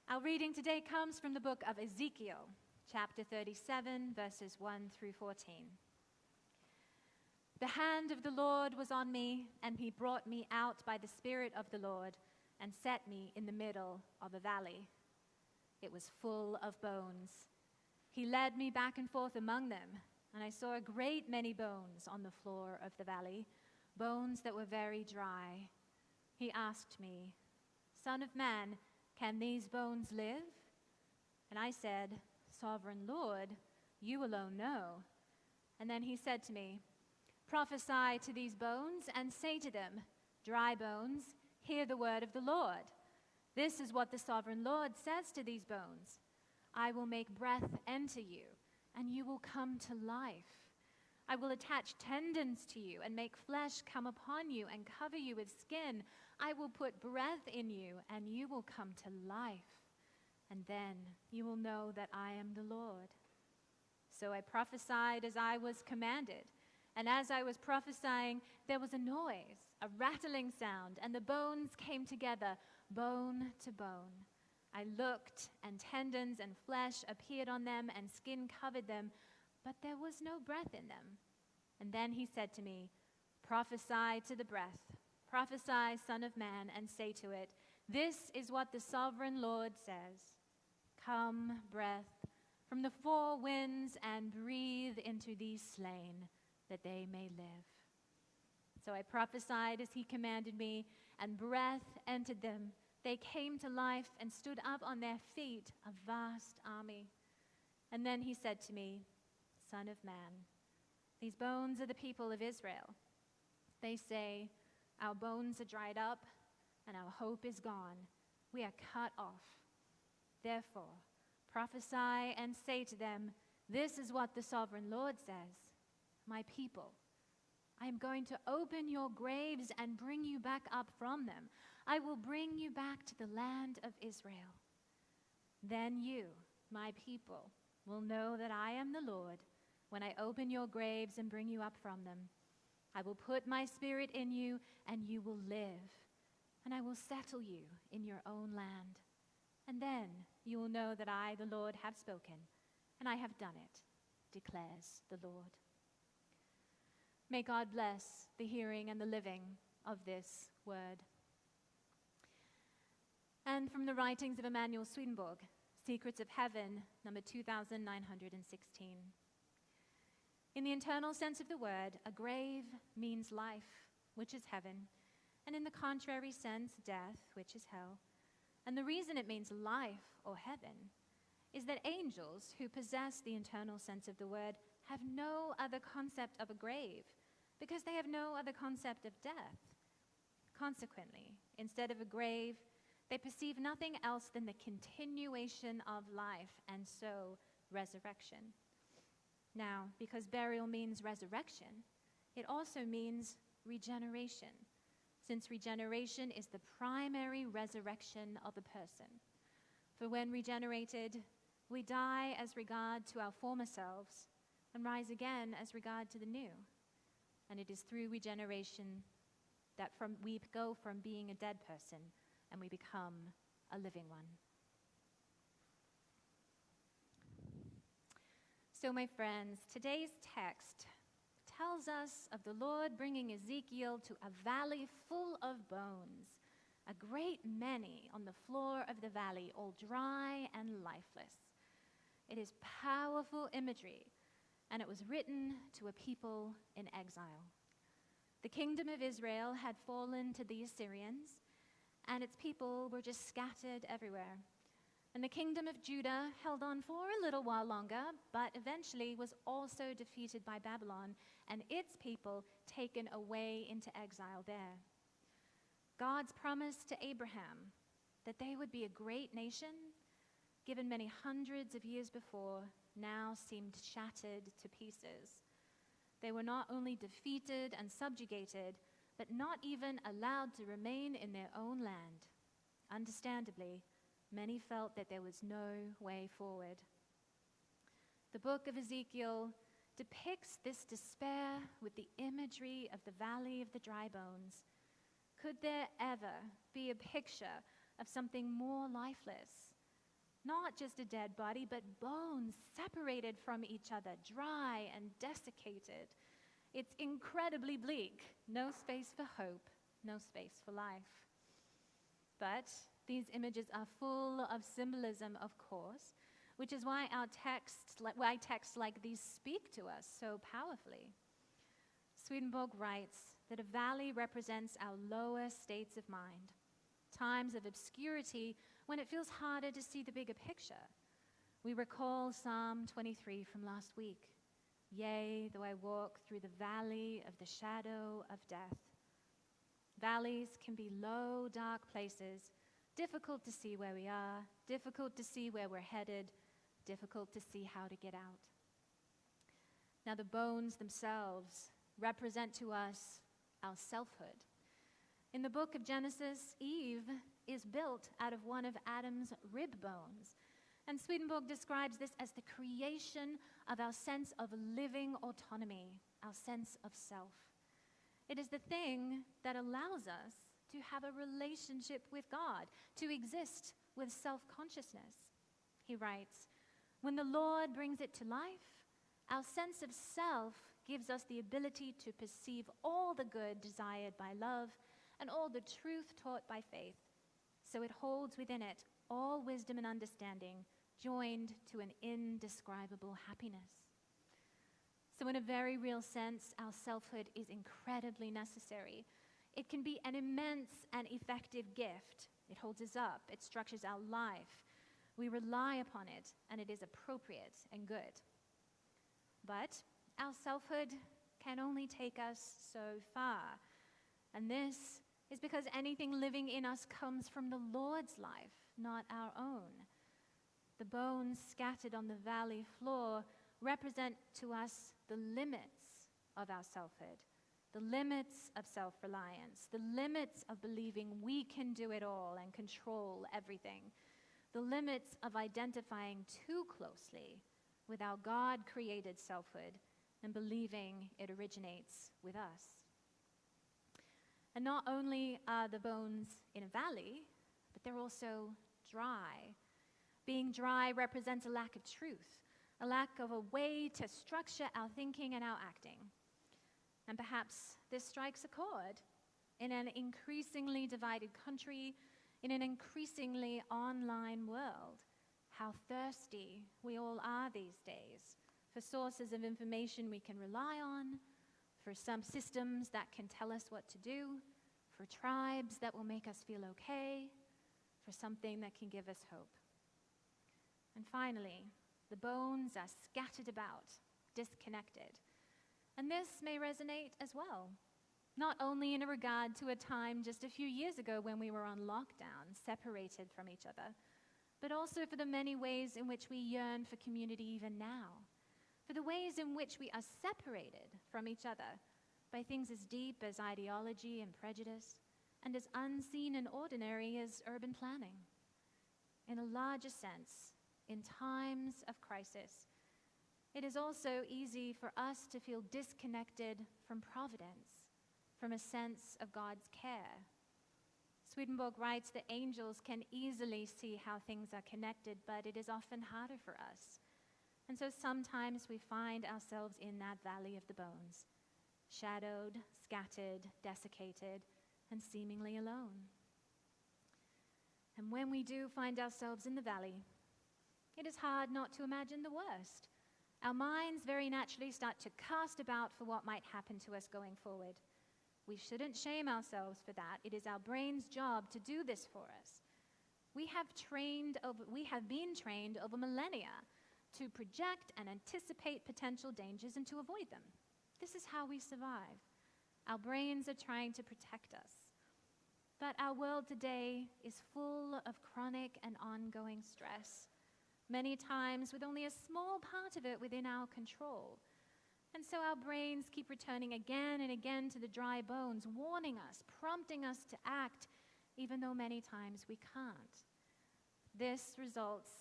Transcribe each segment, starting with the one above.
Our reading today comes from the book of Ezekiel, chapter 37, verses 1 through 14. The hand of the Lord was on me, and he brought me out by the Spirit of the Lord and set me in the middle of a valley. It was full of bones. He led me back and forth among them, and I saw a great many bones on the floor of the valley, bones that were very dry. He asked me, "Son of man, can these bones live?" And I said, "Sovereign Lord, you alone know." And then he said to me, "Prophesy to these bones and say to them, 'Dry bones, hear the word of the Lord. This is what the sovereign Lord says to these bones. I will make breath enter you, and you will come to life. I will attach tendons to you and make flesh come upon you and cover you with skin. I will put breath in you, and you will come to life. And then you will know that I am the Lord.' So I prophesied as I was commanded. And as I was prophesying, there was a noise, a rattling sound, and the bones came together, bone to bone. I looked, and tendons and flesh appeared on them, and skin covered them, but there was no breath in them. And then he said to me, 'Prophesy to the breath. Prophesy, Son of man, and say to it, this is what the sovereign Lord says. Come, breath, from the four winds, and breathe into these slain, that they may live.' So I prophesied as he commanded me, and breath entered them. They came to life and stood up on their feet, a vast army. And then he said to me, 'Son of man, these bones are the people of Israel. They say, our bones are dried up, and our hope is gone. We are cut off. Therefore, prophesy and say to them, this is what the sovereign Lord says. My people, I am going to open your graves and bring you back up from them. I will bring you back to the land of Israel. Then you, my people, will know that I am the Lord when I open your graves and bring you up from them. I will put my spirit in you, and you will live, and I will settle you in your own land. And then you will know that I, the Lord, have spoken, and I have done it, declares the Lord." May God bless the hearing and the living of this word. And from the writings of Emanuel Swedenborg, Secrets of Heaven, number 2916. In the internal sense of the word, a grave means life, which is heaven, and in the contrary sense, death, which is hell. And the reason it means life or heaven is that angels who possess the internal sense of the word have no other concept of a grave because they have no other concept of death. Consequently, instead of a grave, they perceive nothing else than the continuation of life, and so resurrection. Now, because burial means resurrection, it also means regeneration, since regeneration is the primary resurrection of a person. For when regenerated, we die as regard to our former selves and rise again as regard to the new. And it is through regeneration that we go from being a dead person and we become a living one. So, my friends, today's text tells us of the Lord bringing Ezekiel to a valley full of bones, a great many on the floor of the valley, all dry and lifeless. It is powerful imagery, and it was written to a people in exile. The kingdom of Israel had fallen to the Assyrians, and its people were just scattered everywhere. And the kingdom of Judah held on for a little while longer, but eventually was also defeated by Babylon, and its people taken away into exile there. God's promise to Abraham that they would be a great nation, given many hundreds of years before, now seemed shattered to pieces. They were not only defeated and subjugated, but not even allowed to remain in their own land. Understandably, many felt that there was no way forward. The book of Ezekiel depicts this despair with the imagery of the valley of the dry bones. Could there ever be a picture of something more lifeless, Not just a dead body, but bones separated from each other, dry and desiccated. It's incredibly bleak. No space for hope, no space for life. But these images are full of symbolism, of course, which is why texts like these speak to us so powerfully. Swedenborg writes that a valley represents our lower states of mind, times of obscurity when it feels harder to see the bigger picture. We recall Psalm 23 from last week. Yea, though I walk through the valley of the shadow of death. Valleys can be low, dark places, difficult to see where we are, difficult to see where we're headed, difficult to see how to get out. Now, the bones themselves represent to us our selfhood. In the book of Genesis, Eve is built out of one of Adam's rib bones. And Swedenborg describes this as the creation of our sense of living autonomy, our sense of self. It is the thing that allows us to have a relationship with God, to exist with self-consciousness. He writes, when the Lord brings it to life, our sense of self gives us the ability to perceive all the good desired by love and all the truth taught by faith. So it holds within it all wisdom and understanding, joined to an indescribable happiness. So in a very real sense, our selfhood is incredibly necessary. It can be an immense and effective gift. It holds us up. It structures our life. We rely upon it, and it is appropriate and good. But our selfhood can only take us so far. And this is because anything living in us comes from the Lord's life, not our own. The bones scattered on the valley floor represent to us the limits of our selfhood, the limits of self-reliance, the limits of believing we can do it all and control everything, the limits of identifying too closely with our God-created selfhood and believing it originates with us. And not only are the bones in a valley, but they're also dry. Being dry represents a lack of truth, a lack of a way to structure our thinking and our acting. And perhaps this strikes a chord in an increasingly divided country, in an increasingly online world. How thirsty we all are these days for sources of information we can rely on, for some systems that can tell us what to do, for tribes that will make us feel okay, for something that can give us hope. And finally, the bones are scattered about, disconnected. And this may resonate as well, not only in regard to a time just a few years ago when we were on lockdown, separated from each other, but also for the many ways in which we yearn for community even now, for the ways in which we are separated from each other by things as deep as ideology and prejudice, and as unseen and ordinary as urban planning. In a larger sense, in times of crisis, it is also easy for us to feel disconnected from providence, from a sense of God's care. Swedenborg writes that angels can easily see how things are connected, but it is often harder for us. And so sometimes we find ourselves in that valley of the bones, shadowed, scattered, desiccated, and seemingly alone. And when we do find ourselves in the valley, it is hard not to imagine the worst. Our minds very naturally start to cast about for what might happen to us going forward. We shouldn't shame ourselves for that. It is our brain's job to do this for us. We have been trained over millennia to project and anticipate potential dangers and to avoid them. This is how we survive. Our brains are trying to protect us. But our world today is full of chronic and ongoing stress, many times with only a small part of it within our control. And so our brains keep returning again and again to the dry bones, warning us, prompting us to act, even though many times we can't. This results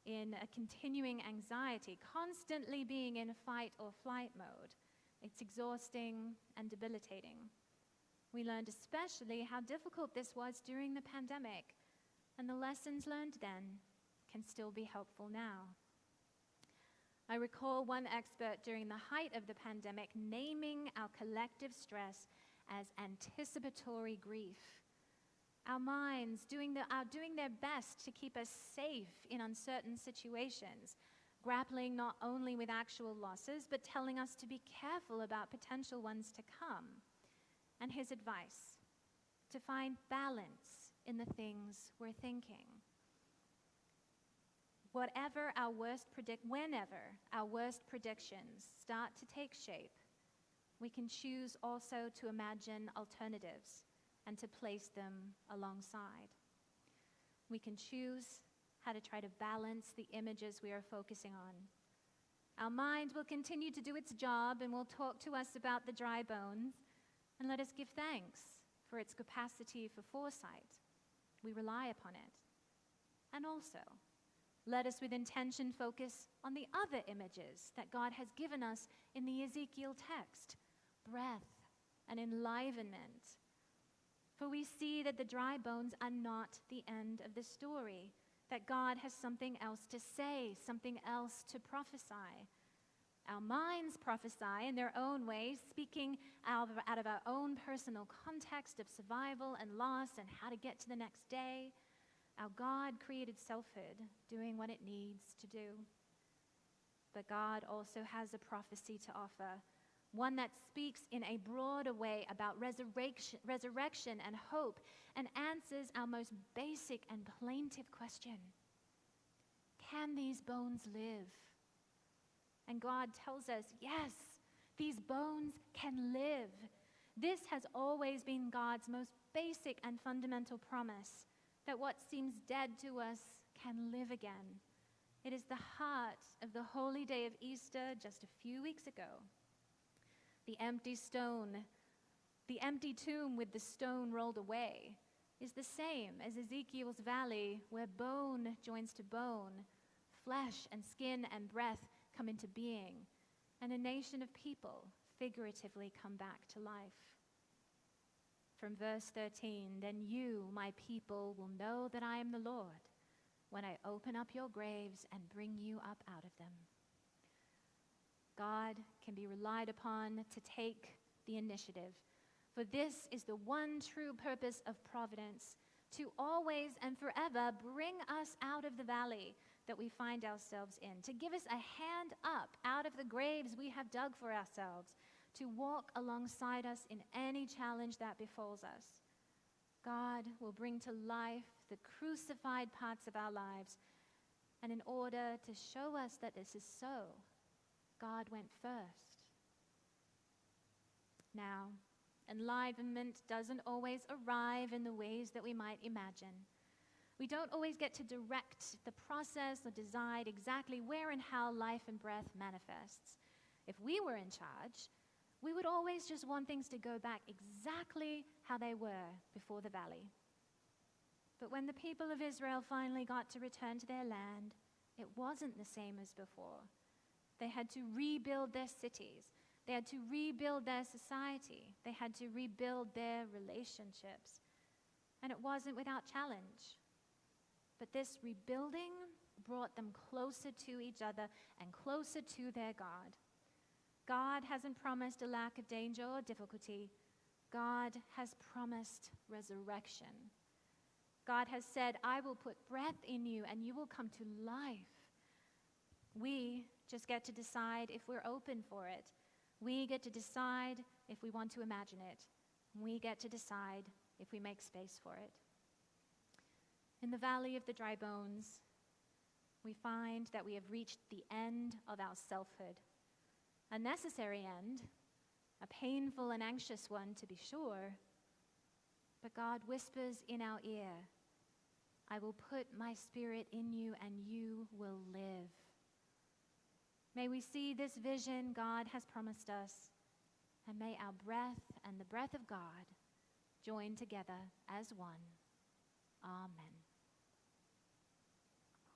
in a continuing anxiety, constantly being in fight or flight mode. It's exhausting and debilitating. We learned especially how difficult this was during the pandemic, and the lessons learned then can still be helpful now. I recall one expert during the height of the pandemic naming our collective stress as anticipatory grief. Our minds are doing their best to keep us safe in uncertain situations, grappling not only with actual losses, but telling us to be careful about potential ones to come. And his advice: to find balance in the things we're thinking. Whenever our worst predictions start to take shape, we can choose also to imagine alternatives and to place them alongside. We can choose how to try to balance the images we are focusing on. Our mind will continue to do its job and will talk to us about the dry bones, and let us give thanks for its capacity for foresight. We rely upon it. And also, let us with intention focus on the other images that God has given us in the Ezekiel text: breath and enlivenment. For we see that the dry bones are not the end of the story, that God has something else to say, something else to prophesy. Our minds prophesy in their own ways, speaking out of our own personal context of survival and loss and how to get to the next day. Our God-created selfhood doing what it needs to do. But God also has a prophecy to offer, one that speaks in a broader way about resurrection and hope, and answers our most basic and plaintive question: can these bones live? And God tells us, yes, these bones can live. This has always been God's most basic and fundamental promise, that what seems dead to us can live again. It is the heart of the holy day of Easter just a few weeks ago. The empty tomb with the stone rolled away is the same as Ezekiel's valley, where bone joins to bone, flesh and skin and breath come into being, and a nation of people figuratively come back to life. From verse 13, then you, my people, will know that I am the Lord when I open up your graves and bring you up out of them. God can be relied upon to take the initiative, for this is the one true purpose of providence, to always and forever bring us out of the valley that we find ourselves in, to give us a hand up out of the graves we have dug for ourselves, to walk alongside us in any challenge that befalls us. God will bring to life the crucified parts of our lives, and in order to show us that this is so, God went first. Now, enlivenment doesn't always arrive in the ways that we might imagine. We don't always get to direct the process or decide exactly where and how life and breath manifests. If we were in charge, we would always just want things to go back exactly how they were before the valley. But when the people of Israel finally got to return to their land, it wasn't the same as before. They had to rebuild their cities. They had to rebuild their society. They had to rebuild their relationships. And it wasn't without challenge. But this rebuilding brought them closer to each other and closer to their God. God hasn't promised a lack of danger or difficulty. God has promised resurrection. God has said, I will put breath in you and you will come to life. We just get to decide if we're open for it. We get to decide if we want to imagine it. We get to decide if we make space for it. In the valley of the dry bones, we find that we have reached the end of our selfhood. A necessary end, a painful and anxious one to be sure, but God whispers in our ear, I will put my spirit in you and you will live. May we see this vision God has promised us, and may our breath and the breath of God join together as one. Amen.